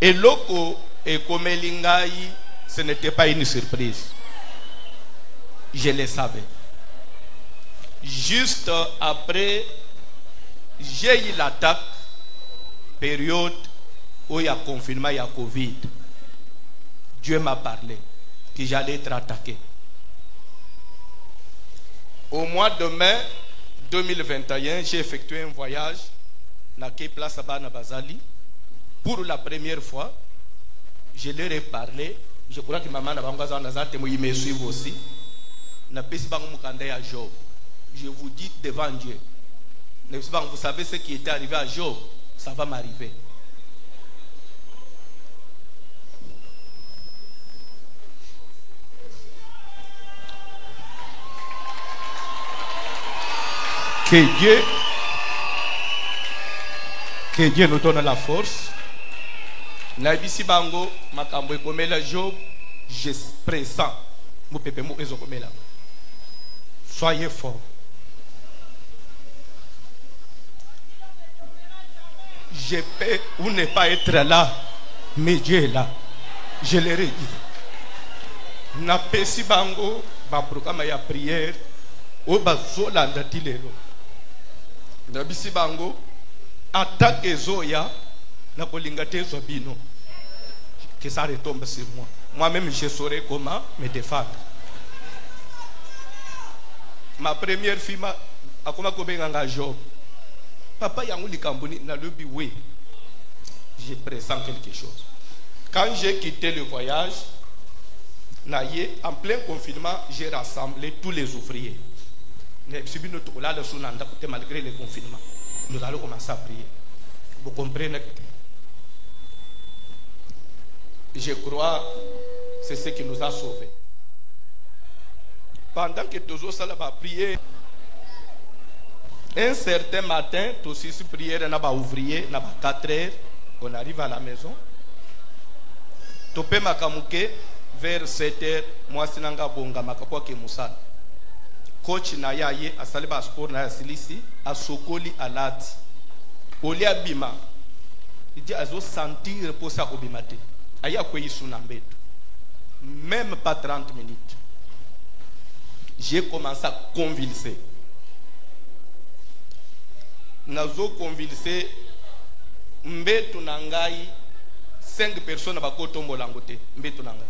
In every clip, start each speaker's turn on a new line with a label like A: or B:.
A: Et loko et Komelingaï, ce n'était pas une surprise. Je le savais. Juste après, j'ai eu l'attaque, période où il y a confinement, il y a Covid. Dieu m'a parlé que j'allais être attaqué. Au mois de mai 2021, j'ai effectué un voyage dans la place Abana Bazali. Pour la première fois, je leur ai parlé. Je crois que maman me suit aussi. Je vous dis devant Dieu. Vous savez ce qui était arrivé à Job, ça va m'arriver. Que Dieu nous donne la force. Nabisi bango makambo ekomela Job, je pressens mo pepe mo ezokomela. Soyez forts. Je peux ou ne pas être là, mais Dieu est là. Je le redis. Napesi bango ba programme ya prière o bazolanda tilelo. Nabisi bango attaque Zoya na kolingate zobino. Que ça retombe sur moi. Moi-même je saurais comment me défendre. Ma première fille a commencé à Job. Papa yangu likambuni na lobi oui. Je pressens quelque chose. Quand j'ai quitté le voyage, en plein confinement, j'ai rassemblé tous les ouvriers. Malgré le confinement, nous allons commencer à prier. Vous comprenez? Je crois que c'est ce qui nous a sauvés. Pendant que tous ça va prier, un certain matin, tous ces prières n'a ouvrier, n'a 4 heures, on arrive à la maison. Topé makamouke vers 7 heures, moi sinanga bonga makapwa ke musala. Coach na yaye asaliba sport na yasilisi asokoli alati. Oli abima. Il dit azo sentir pour ça obimate. Aya kwe isunambeto. Même pas 30 minutes. J'ai commencé à convulser. Nazo convulser mbeto nangai 5 personnes bakotombo langote mbeto nangai.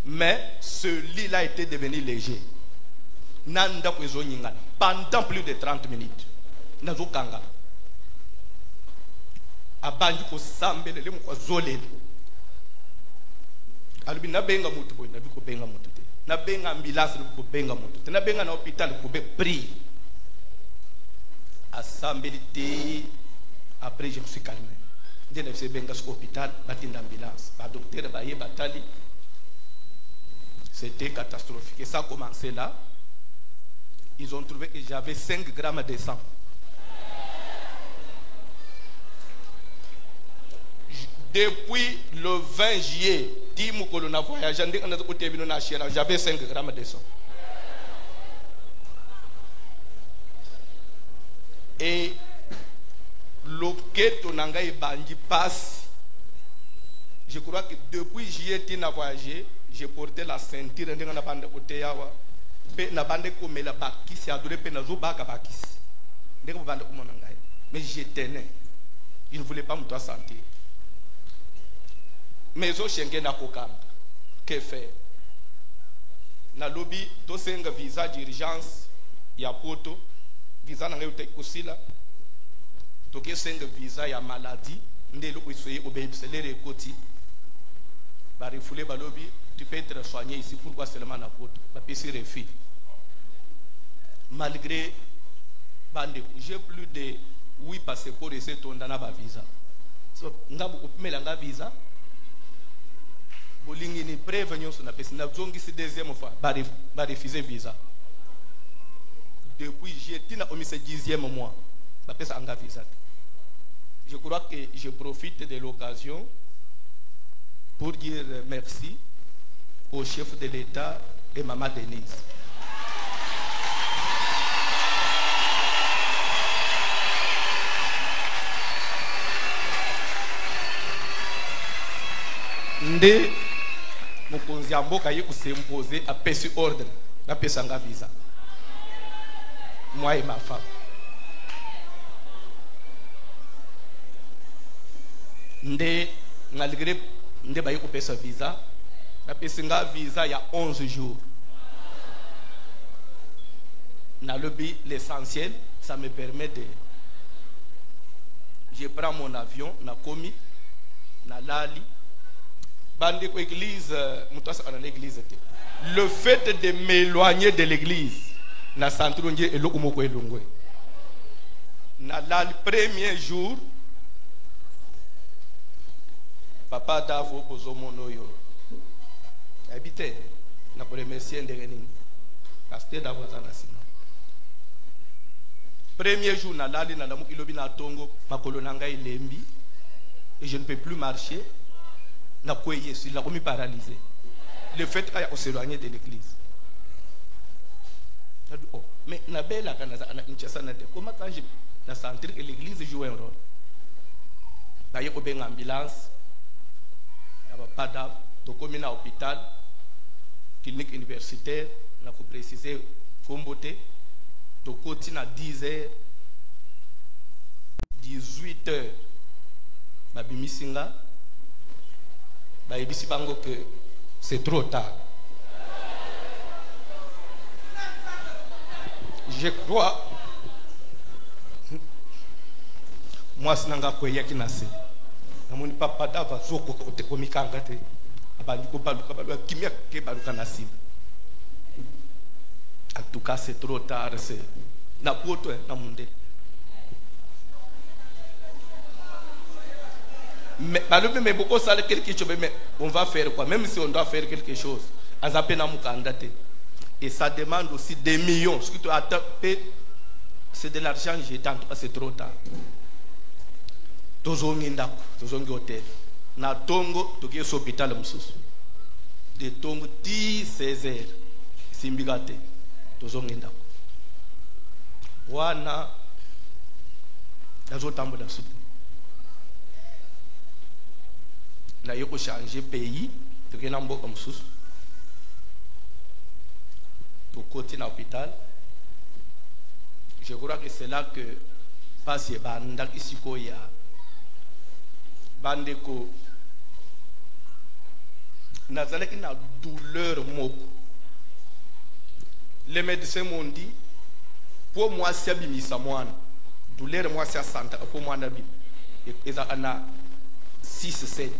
A: Mais ce lit-là était devenu léger. Nanda kwezo nyingana pendant plus de 30 minutes. Nazo kanga. Abandi ko sambele le mko zolele. Alubi na benga mutu boy na biko benga mutu te. Na benga ambulance ko benga mutu te. Na benga na hôpital ko be pri. Assemblée après je me suis calmé. Dès que je benga au hôpital, batin d'ambulance. Ba docteur ba batali. C'était catastrophique. Et ça a commencé là. Ils ont trouvé que j'avais 5 grammes de sang. Depuis le 20 juillet, j'avais 5 grammes de sang. Et l'objet Tonanga Bandi passe. Je crois que depuis juillet, j'ai voyagé, j'ai porté la ceinture de la bande côté yawa. Na bande comme la bakisi adoré pe na zo baka bakisi. Ndeko bande comme nanga. Mais je tenais. Il ne voulait pas me toi sentir. Mais au Schengen na kokam. Que faire? Na lobby to senga visa d'urgence ya poto. Visa na ngeuté kusila. To ke senga visa ya maladie. Ndelo kwisoye obéissele koti. Ba refoulé ba lobby. Tu peux être soigné ici, pourquoi seulement na poto? La PC refuse. Malgré j'ai plus de 8 passeports et c'est ton dana ba visa. So ngabu kupimela nga visa. Bolingi ni prévention sur la PC. Na zongi si deuxième fois ba refuser visa. Depuis j'ai tina omi ce 10e mois. Ba pesa anga visa. Je crois que je profite de l'occasion pour dire merci au chef de l'État et Maman Denise. nde mokonzi ya mboka ye kusimpose apesi ordre napesanga visa moi et ma femme. Nde malgré nde baye kupesa visa napesinga visa ya 11 jours. Na lobby l'essentiel ça me permet de je prends mon avion na komi na lali bande ko église mutasa na l'église. Le fait de m'éloigner de l'église na centre nje eloko moko elongwe na lali premier jour papa Davo bozomono yo habité na ko remercier ndenge nini pasteur Davo azana sima premier jour na lali na lamuki lobi na tongo makolo na ngai lembi et je ne peux plus marcher na ko yesu la komi paralysé le fait qu'il y s'éloigner de l'église. Oh, mais na bela kana na inchasa na te comment quand je na sentir que l'église joue un rôle ba yeko ben ambulance na ba pada to komi na hôpital clinique universitaire na ko préciser kombote to koti na 10h 18h ba bimisinga ba ebisi bango que c'est trop tard. Je crois moi sinanga kweya kinase namoni papa Dava zoko te komikanga te abandi ko baluka baluka kimia ke baluka nasi. En tout cas c'est trop tard, c'est na poto na munde. Mais mais beaucoup ça quelque chose, mais on va faire quoi? Même si on doit faire quelque chose, et ça demande aussi des millions. Ce que tu as c'est de l'argent jeté, en tout cas c'est trop tard. Tozongi ndako, tozongi hôtel. Na tongo toki hôpital mususu. De tongo 16 heures. Simbigate. Tozongi ndako. Wana nazo tambo da suite. Na yoko changer pays, toki na mboka mususu. To côté na hôpital. Je crois que c'est là que passe banda isiko ya bandeko nazalaki na douleur moko. Les médecins m'ont dit pour moi c'est bimisa mwana douleur moi c'est santa pour moi na bim eza ana 6-7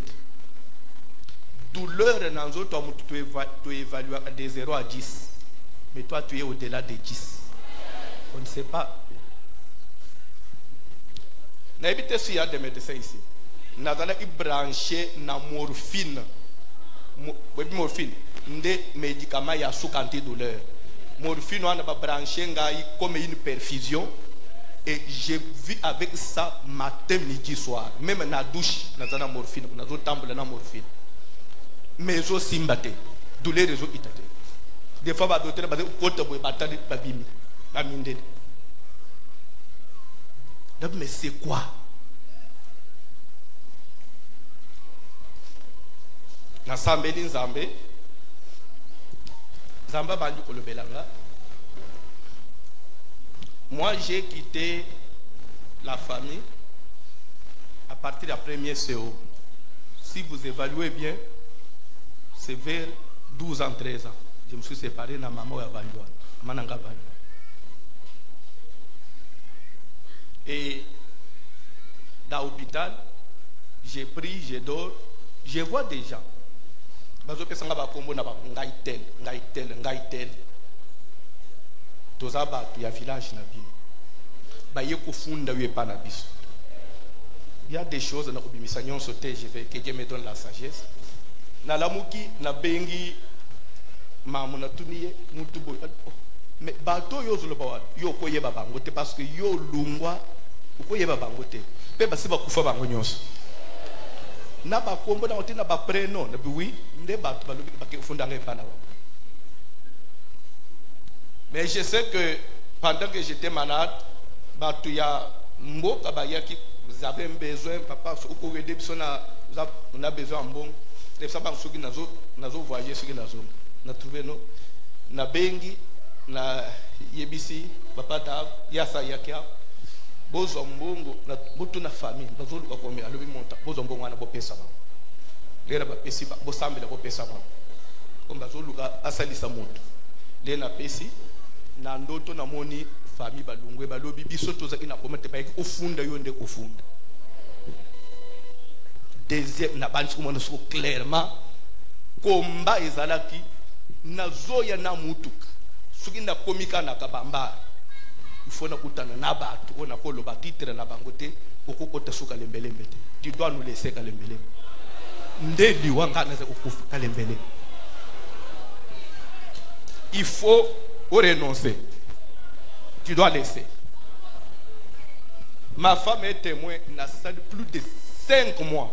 A: douleur dans autres tu évalues de 0 à 10 mais toi tu es au-delà de 10. On ne sait pas. N'habitez s'il y a des médecins ici. Nous avons branché na morphine. Morphine. Des médicaments ya sous antidouleur. Morphine on a branché comme une perfusion. Et j'ai vu avec ça matin, midi, soir. Même dans la douche, nous avons morphine. Nous avons tambour na morphine. Mais aussi mbate. Douleur les autres itate. Des fois, le docteur va dire côté boy batali babimi. Mais c'est quoi? Na sambeli nzambe Zamba bandu kolobelanga. Moi j'ai quitté la famille à partir de la première CO. Si vous évaluez bien, c'est vers 12 ans, 13 ans. Je me suis séparé de ma maman à Valjoa. Et dans l'hôpital, j'ai pris, je dors, je vois des gens. Je il y a des choses dans le sauté, je vais que Dieu me donne la sagesse. Na lamuki na bengi mamuna tuniye mutubo. Mais bato yo zoloba yo koyeba bango te parce que yo lungwa koyeba bango te. Pe basi ba kufa bango nyonso. Na ba kombo na otina ba prénom na oui nde bato balobi ba ke funda ngai pana. Mais je sais que pendant que j'étais malade, bato ya mboka ba yaki vous avez besoin papa on a besoin en bon les sabang soki nazo voyager soki nazo na trouver no na bengi na yebisi papa Dav yasa yakia bozo mbongo na botu na famille bazo luka komi alobi monta bozo mbongo na bo pesa ba lera ba pesi ba bo sambe na bo pesa ba comme bazo luka asalisa moto le na pesi na ndoto na moni famille balungwe balobi biso toza ina komete ba ofunda yo nde ofunda deuxième na bandi komona so clairement komba ezalaki na zoya na mutuka soki na komika na kabamba il faut na kutana na bato ona ko loba titre na bangote okokota suka lembelembe te tu dois nous laisser kalembele ndeli wanga na okufa kalembele il faut renoncer tu dois laisser. Ma femme est témoin n'a salle plus de 5 mois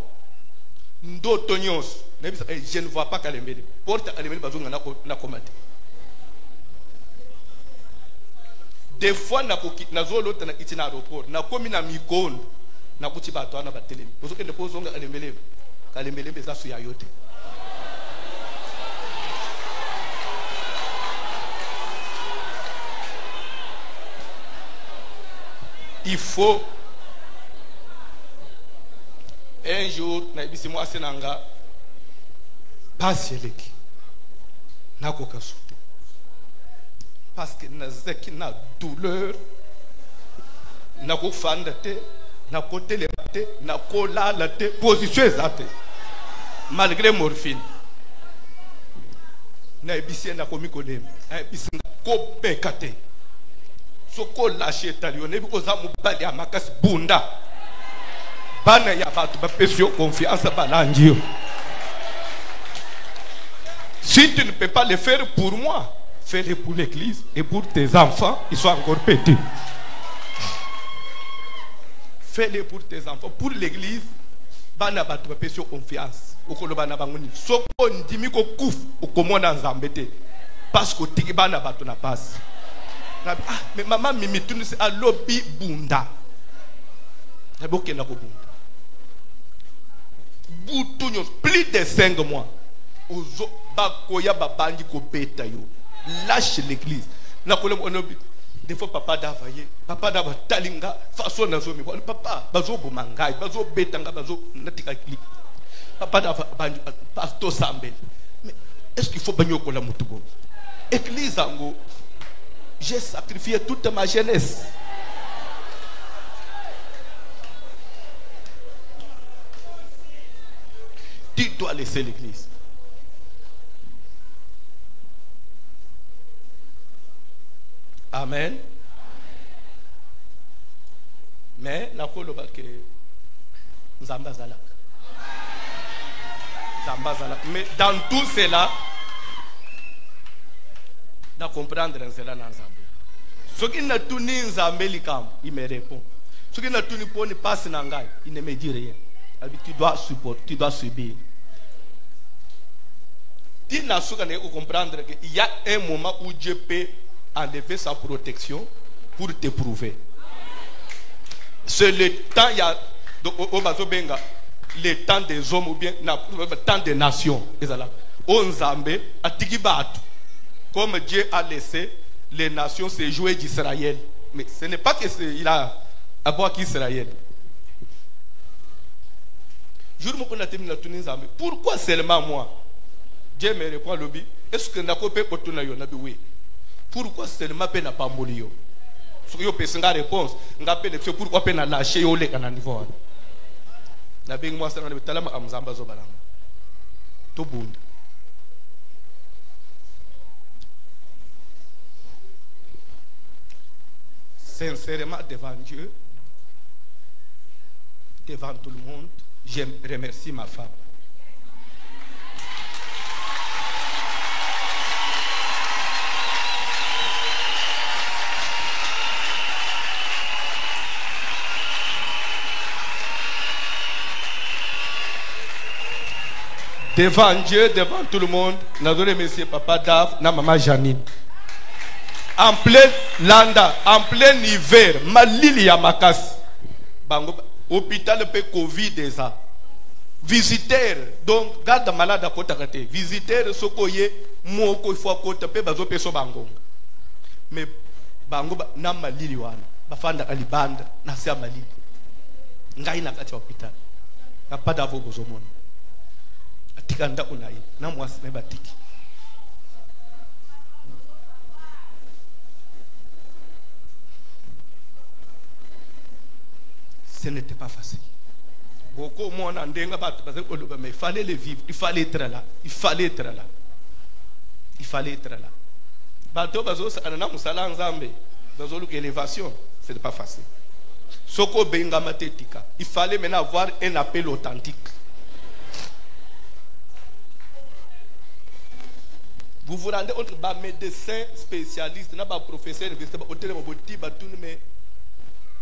A: d'autres je ne vois pas kalembele porte kalembele bazonga na komate. Des fois na zolo tana itina aéroport na komi na mikono na kuti bato ana batelemi ozoke ndepo zonga kalembele beza su ya yote. Il faut un jour na ibisi mo asenanga paseleki na kokasu parce que na zeki na douleur na ko fanda te na ko telemate na ko lala te position exacte malgré morphine na ibisi na ko mikolem na ibisi ko bekate soko lâché talionné biko za mubali amakasi bunda bana ya batu ba pesio confiance balanjio. Si tu ne peux pas le faire pour moi, fais-le pour l'église et pour tes enfants, ils sont encore petits. Fais-le pour tes enfants, pour l'église, bana batu ba pesio confiance. Okolo bana bangoni soko ndimi ko kuf okomona nzambete parce que tiki bana batu na passe. Ah, mais maman mimi tu ne sais à lobby bunda. D'abord na ko bunda. Boutonyo plus de 5 mois. Ozo bakoya babandi ko beta yo. Lâche l'église. Na ko le onobi. Des fois papa davaye, papa dava talinga façon na zo mi. Papa bazo bomangai, bazo betanga bazo natika klik. Papa dava bandi pastor Sambel. Mais est-ce qu'il faut banyo ko la mutugo? Église ango. J'ai sacrifié toute ma jeunesse. Tu dois laisser l'église. Amen. Mais la koloba que Zamba Zalak. Zamba Zalak. Mais dans tout cela, na comprendre cela dans Zambie. Ce qui n'a tout ni Zambie likam, il me répond. Ce qui n'a tout ni poni passe nangai, il ne me dit rien. Tu dois supporter, tu dois subir. Tu n'as pas comprendre qu'il y a un moment où Dieu peut enlever sa protection pour t'éprouver. C'est le temps, il y a le temps des hommes ou bien le temps des nations. On Zambie, à Tikibat. Comme Dieu a laissé les nations se jouer d'Israël. Mais ce n'est pas qu'il a à boire qu'Israël. Pourquoi seulement moi? Dieu me répond lobby. Est-ce que n'a pas oui? Pourquoi seulement pe n'a pas molio? Ce que yo peut nga réponse, nga pe c'est pourquoi pe n'a lâché yo le kana niveau. Na bing moi ça na talama amzamba zo balanga. To bunda. Sincèrement devant Dieu, devant tout le monde, je remercie ma femme. Devant Dieu, devant tout le monde, nous avons remercié Papa Dav, na Maman Janine. En plein landa, en plein hiver, malili ya makas. Bango hôpital pe Covid déjà. visiteur donc garde malade à kota kate visiteur sokoye moko ifo kota pe bazo peso bangonga mais bango na malili wana bafanda alibanda na sia malili ngai na kati hôpital na pas d'avocat zomona atika nda unai na mwasi na batiki ce n'était pas facile. Beaucoup de monde mais il fallait le vivre, il fallait être là, il fallait être là. Il fallait être là. Bateau bazo anana musala nzambe, bazo luka élévation, ce n'est pas facile. Soko benga matetika. Il fallait maintenant avoir un appel authentique. Vous vous rendez entre bas médecins spécialistes, na ba professeur université ba hôtel moboti ba tout mais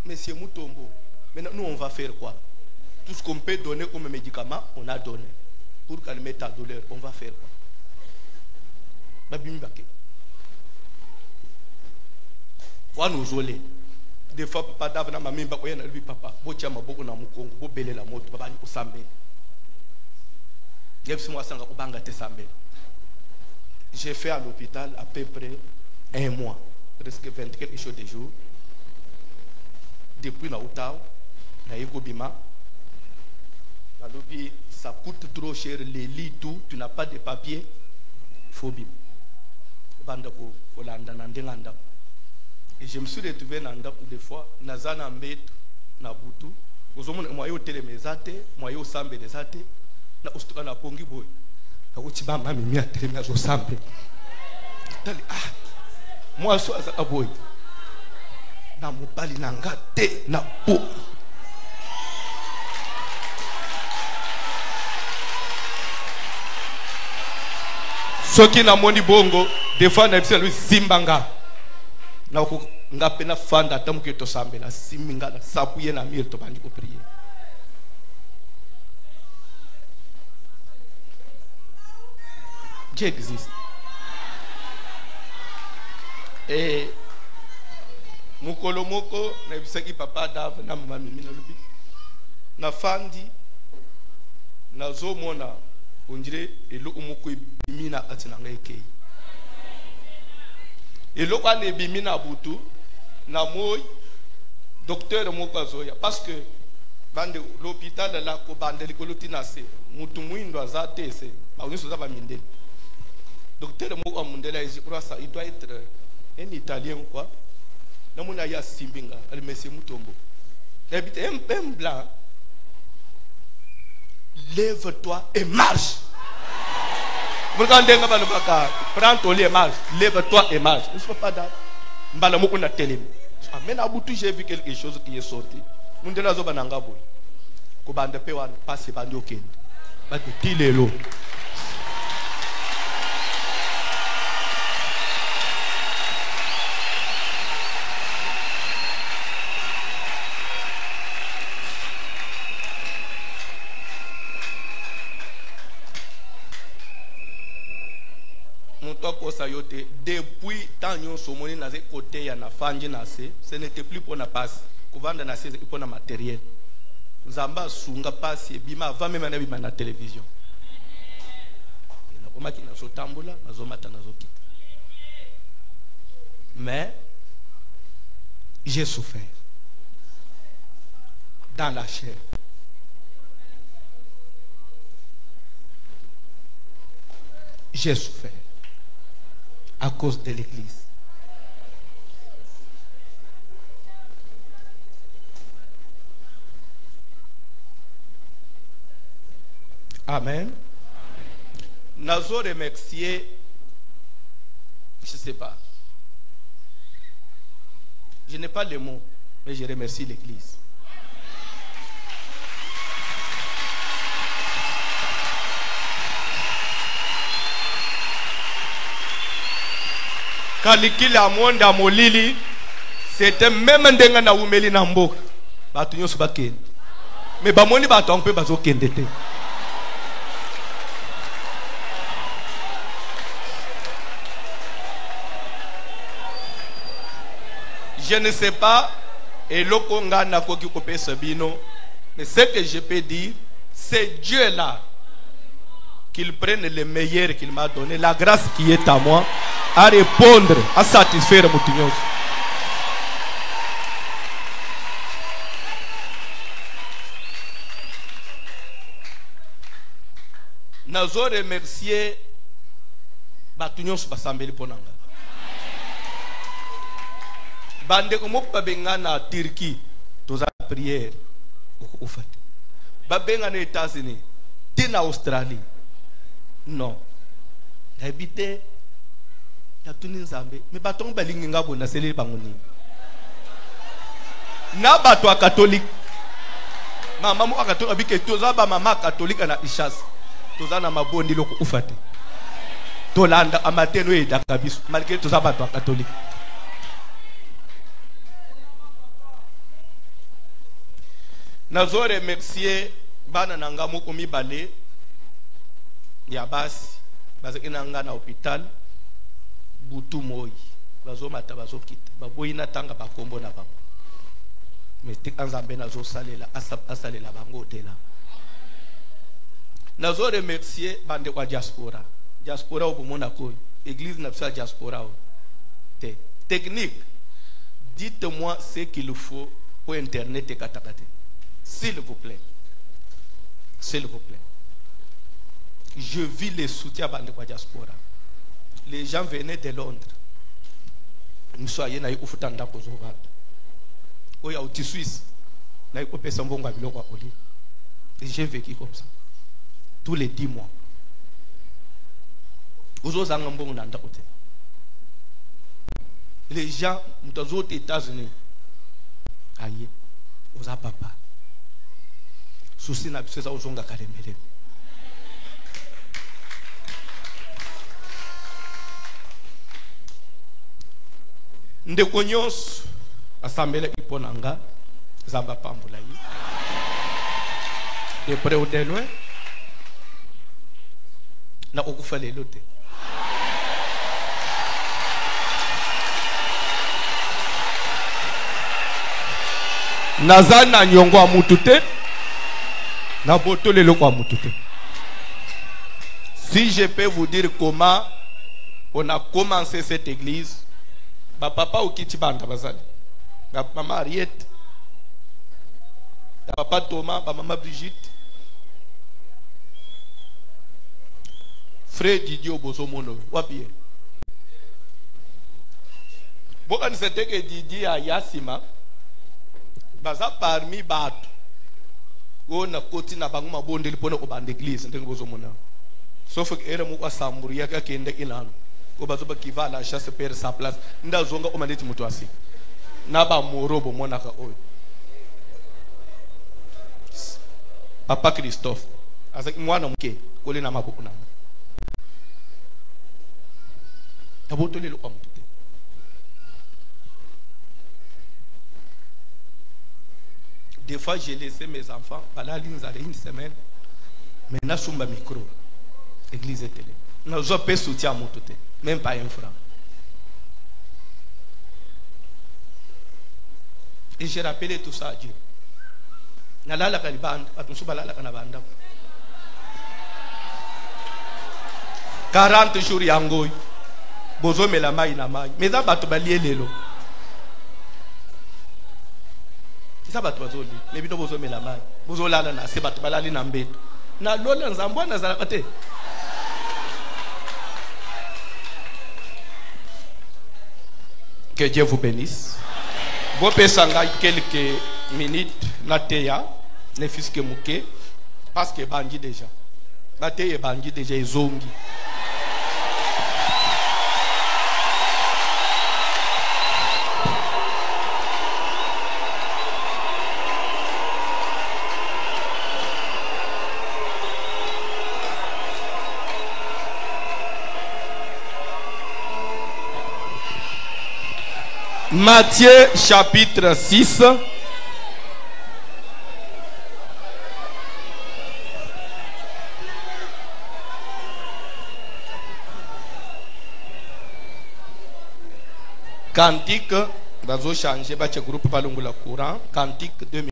A: monsieur Mutombo. Maintenant, nous, on va faire quoi? Tout ce qu'on peut donner comme médicament, on a donné. Pour calmer ta douleur, on va faire quoi? Faut nous oler. Des fois, papa d'avant ma mimba, lui papa, botia ma boko na mukongo, bo belé la moto, papa ni osambe. Yepsi moi sanga obanga te sambe. J'ai fait à l'hôpital à peu près 1 mois, presque 20 quelque chose de jours. Depuis na Otao. Ça coûte trop cher les lits, tout. Tu n'as pas de papier. Phobie. Et je me suis retrouvé des fois, Nazana Mbet, Nabutu, aux hommes, moi, au télémézate, moi, au sambe des athées, na ustuka na pongi boy. Na uchiba mami mia télémézo sambe. Moi, je suis à boy. Na mupali nanga te na po. Ce qui n'a moni bongo, des fois na bise lui simbanga. Na ko ngape na fanda tamu ke to sambe na simbanga na sapuye na mir to bandi ko prier. Dieu existe. Et mukolo moko na bisaki papa dav na mama mimi na lubi. Na fandi na zo mona ondire elo umoko bimina atinanga ekei. Elo kwa ne bimina butu na moy docteur moko azoya parce que bande l'hôpital la ko bande likolotina se mutu muindo azate se ba uniso za ba mindeli. Docteur moko amundela je crois ça il doit être un italien quoi. Na mona ya simbinga ali monsieur Mutombo. Habite un peu blanc. Lève-toi et marche. Prends ton lit et marche. Lève-toi et marche. Ne sois pas d'accord. Mais à bout j'ai vu quelque chose qui est sorti. Nous devons nous bananga boy. Ko bande pe wan passe bande okende. Ba ti lelo. Depuis tant que somoni na côté ya na fanji na ce n'était plus pour na passe kuvanda na c'est pour na matériel nzamba sunga passe bima avant même na bima na télévision na koma ki na so tambola na zo mata na zo kita mais j'ai souffert dans la chair. J'ai souffert à cause de l'église. Amen. Nazo remercier, je ne sais pas. Je n'ai pas les mots, mais je remercie l'église. Kalikili amonda molili c'était même ndenga na umeli na mboka batu nyoso bakende mais bamoni batu ampe bazokende te. Je ne sais pas et loko nga na koki kopesa bino mais ce que je peux dire c'est Dieu là. Qu'il prenne le meilleur qu'il m'a donné, la grâce qui est à moi, à répondre, à satisfaire mon tignon. Nazo remercier batunyon basambeli ponanga. Bande komo babenga na Turquie, toza prière au fait. Babenga na États-Unis, tin Australie. Non. Habité ya tuni Nzambe, mais baton balingi ngabo na sele bangoni. Na bato catholique. Mama mo catholique abike toza ba mama catholique na Ishas. Toza na mabondi loko ufate. Tolanda amateno e dakabiso malgré toza bato catholique. Nazo remercier bana nanga moko mibale ya basi bazaki nanga na hôpital butu moi bazo mata bazo kita baboyi na tanga bakombo na bango mais te Nzambe nazo salela asalela bango tela. Nazo remercier bande kwa diaspora au bomona ko église na sa diaspora te technique. Dites-moi ce qu'il faut pour internet et katakate, s'il vous plaît, s'il vous plaît. Je vis les soutiens de la diaspora. Les gens venaient de Londres. Nous soyons dans le Ufutanda Kozova. Ou ya outi Suisse. Dans le Pesambongo à Biloko Oli. Et j'ai vécu comme ça. Tous les 10 mois. Les gens dans les autres États-Unis. Aïe. Aux papa. Souci n'a pas aux onga kalemele. Ndeko nyonso asambele iponanga zamba pambula yi de près ou de loin na okufa lelo te. Nazana nyongo a mutu te na boto lelo kwa mutu te. Si je peux vous dire comment on a commencé cette église, ba papa okiti banda bazali, ba maman Ariette, ba papa Thomas, ba maman Brigitte, frère Didier Bozo Mono, wapie. Bokan c'était que Didier a Yassima, baza parmi batu, on a koti na bangu mabonde lipone ko bande église, ndenge Bozo Mono. Sauf que era mu kwa samburia ka kende inano. Obazoba qui va à la chasse perdre sa place. Nda zonga o mandeti mutu asi. Na ba morobo monaka oyo. Papa Christophe. Azaki mwana mke kole na maboko na. Tabotole lo kwa mutu. Des fois j'ai laissé mes enfants bala linza une semaine. Maintenant sumba micro. Église télé. Nous avons soutien à mon côté, même pas un franc. Et j'ai rappelé tout ça à Dieu. Nalala kalibanda, atunsu balala kanabanda. 40 jours yangoy. Bozo melama inamai. Mais ça batu balie lelo. Ça batu bazoli. Mais bino bozo melama. Bozo lala na se batu balali na mbeto. Na lola nzambwa na zalakate. Que Dieu vous bénisse. Vous pouvez quelques minutes na teya, ne fils que mouké, parce que bandi déjà. La teya bandi déjà est zongi. Matthieu chapitre 6. Cantique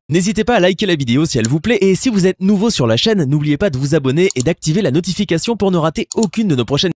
B: N'hésitez pas à liker la vidéo si elle vous plaît et si vous êtes nouveau sur la chaîne, n'oubliez pas de vous abonner et d'activer la notification pour ne rater aucune de nos prochaines vidéos.